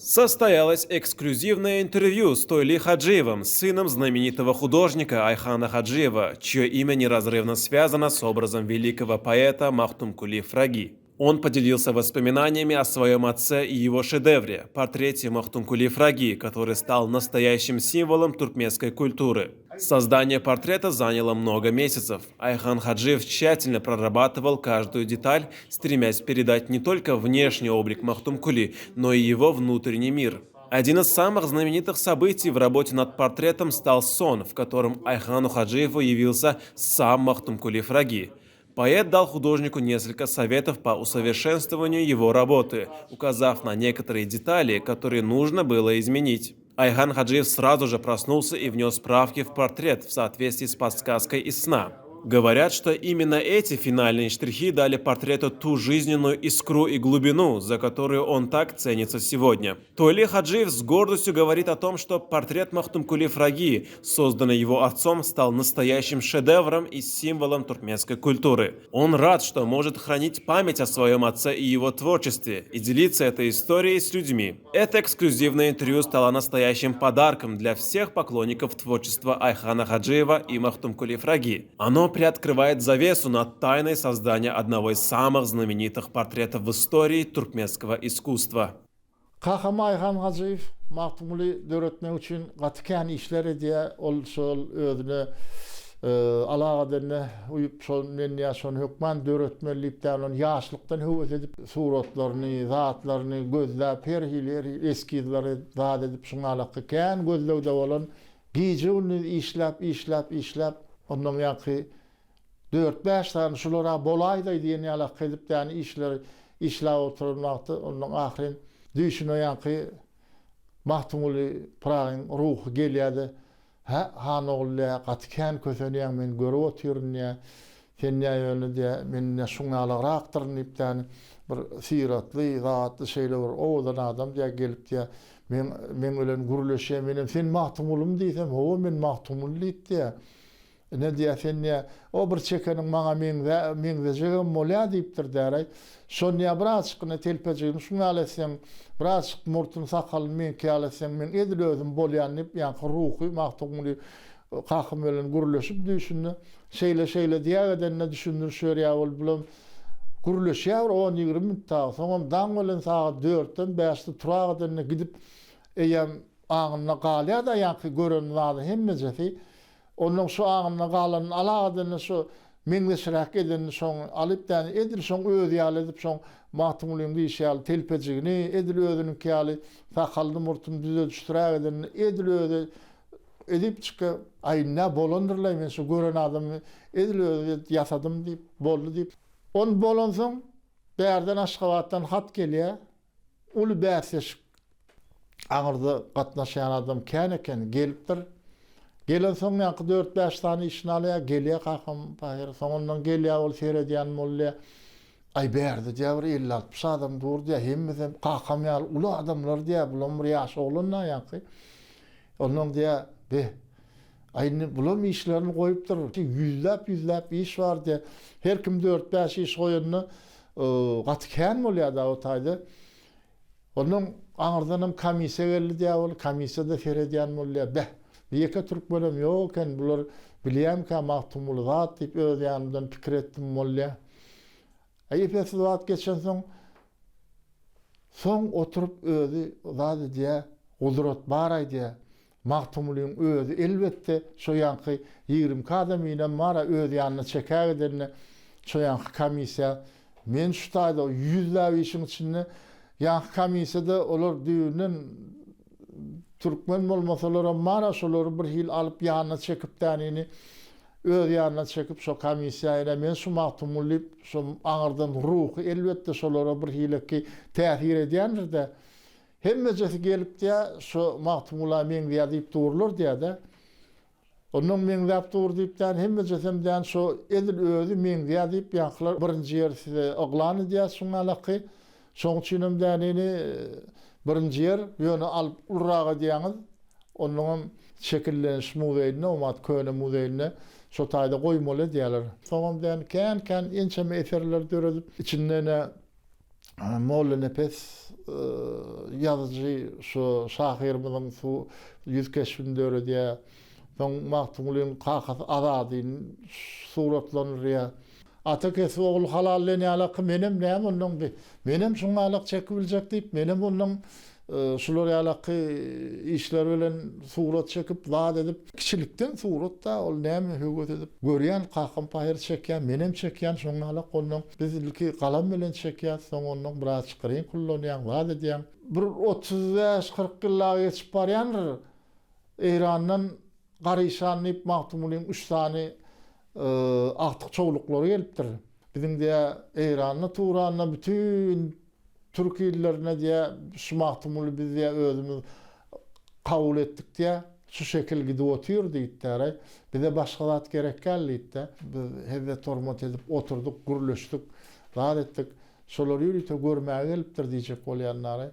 Состоялось эксклюзивное интервью с Тойли Хаджиевым, сыном знаменитого художника Айхана Хаджиева, чье имя неразрывно связано с образом великого поэта Махтумкули Фраги. Он поделился воспоминаниями о своем отце и его шедевре – портрете Махтумкули Фраги, который стал настоящим символом туркменской культуры. Создание портрета заняло много месяцев. Айхан Хаджиев тщательно прорабатывал каждую деталь, стремясь передать не только внешний облик Махтумкули, но и его внутренний мир. Один из самых знаменитых событий в работе над портретом стал сон, в котором Айхану Хаджиеву явился сам Махтумкули Фраги. Поэт дал художнику несколько советов по усовершенствованию его работы, указав на некоторые детали, которые нужно было изменить. Айхан Хаджиев сразу же проснулся и внес правки в портрет в соответствии с подсказкой из сна. Говорят, что именно эти финальные штрихи дали портрету ту жизненную искру и глубину, за которую он так ценится сегодня. Тойли Хаджиев с гордостью говорит о том, что портрет Махтумкули Фраги, созданный его отцом, стал настоящим шедевром и символом туркменской культуры. Он рад, что может хранить память о своем отце и его творчестве и делиться этой историей с людьми. Это эксклюзивное интервью стало настоящим подарком для всех поклонников творчества Айхана Хаджиева и Махтумкули Фраги. Оно приоткрывает завесу над тайной создания одного из самых знаменитых портретов в истории туркменского искусства. Kakam Ayhan Hacıyev Mahtumuli döretmek için katıken işleri diye sol ödüne alağadını uyup son menniya son hükman döretmeliyipten on yaşlıktan hüvet edip suratlarını, zatlarını gözle perhileri eskileri zat edip şunalakı ken gözlevde olan giyeceğini işlep ondan yakı 4-5 tane şulara bolayda diye ne alak edip yani işler oturmakta ondan ahirin düşünüyor ki Mahtumuli Prag'ın ruhu geliyordu. Han oğlu katken kötüneyen men görüp oturuyorum ya. Sen ya öyle diye men şunala raktırın ipten bir siratlı zatlı şeyler var. Oğlan adam diye gelip diye men ölen guruluşa menim sen Mahtumulum diysem o men Mahtumuli diye. Ne diye sen ya o bir çekenin bana men de jegem mola deyiptir deray. Sonya braçkını telpeceğim şunala sen braçk murtun sakalın men kâlesen men edil özüm bolyanıp yani ruhu Mahtumuli kakım ölen guruluşup düşündü. Şeyle diye ne düşündür şöyle ya ol bilem guruluş ya 10-20 minut ta sonra dan ölen saat 4'ten 5'te turağıdan gidip eyem ağına qalya da yani görün vardı hemmecesi. Onun şu ağına qalanın alağadını şu menleşirak edin son alıp da edir son ödiyal edip son Mahtumulin diyşal telpeciğini edil ödünün kâli sakallı murtum düzölüştürak edin edil ödü edip çıkı ay ne bolondurlayım şu gören adamı edil ödü yasadım deyip bollu deyip on bolonsun berden Aşgabat'tan hat geliyor ulu berseş ağırda katnaşayan adam kâneken geliptir. Gelen son yankı 4-5 tane işini alıyor, geliyor kakam pahir. Sonundan geliyor ol seyrediyen molla. Ay berdi diye bir 50-60 adam dur diye hemmizem kakam ya ulu adamlar diye bulan bir yaş oğlunla yankı. Onun diye be ay bulan işlerini koyup durur. Yüzlep iş var diye. Her kim 4-5 iş koyununu katıken molla da otaydı. Onun ağırdanım kamise geldi diye ol kamise seyrediyen molla be. Yeka Türk bölüm yokken bular biliyem ki Mahtumul zat deyip öz yanımdan fikir ettim molla. Ayıpesi zat geçen son oturup özü zat diye kudret baray diye Mahtumul'un özü elbette şu yankı 20 kademiyle mara öz yanına çeker ederine şu yankı kamise men şu tayda yüzler işin içinde yankı kamise de olur düğünün Türkmen olmasalar mara şoları bir hil alıp yanına çekip tanini öz yanına çekip şu kamisayla men şu Mahtumuli şu ağırdan ruhu elbette şolara bir hile ki tehir ediyendir de hemmecesi gelip diye şu Mahtumula men diye deyip durulur diye de onun men deyip dur deyip de hemmecesimden şu edil özü men diye deyip yankılar birinci yer size oğlanı diye sunalakı son çiğnemden birinci yer yönü alıp urrağı diyeniz onun şekilleniş muzeyiline, umat köyne muzeyiline şu tayda koymalı diyorlar. Sonra ken ençeme eserler dörüdüp içinde Molla Nefes yazıcı şu şahirimizin şu yüz keşfindörü diye son Mahtumulin kakası azadin suratlanır ya. Ata kesi oğul halallen alakı menem näme ondan bir menem şuna alak çekibilecek deyip menem ondan şular alakı işler bilen surat çekip vaat edip kişilikten surat da ol näme höwet edip görýän kakam paýr çekýän menem çekýän şuna alak ondan biz ilki kalam bilen çekýän soň ondan biraz çykyryn kullanýan vaat edýän bir 35-40 ýyllar geçip barýandyr Erandan Garişanyp Mahtumulin 3 tane artık çoğulukları gelipdir. Bizim diye Eran'la, Turan'la bütün Türkiye'lilerine diye şu Mahtumulu biz diye özümüz kabul ettik diye şu şekil gidip oturuyor deyitler. Bir de başkalat gerek geldi de. Biz heve tormat edip oturduk, gürleştik, rahat ettik. Şoları yürüyüp görmeye gelipdir diyecek olyanlara.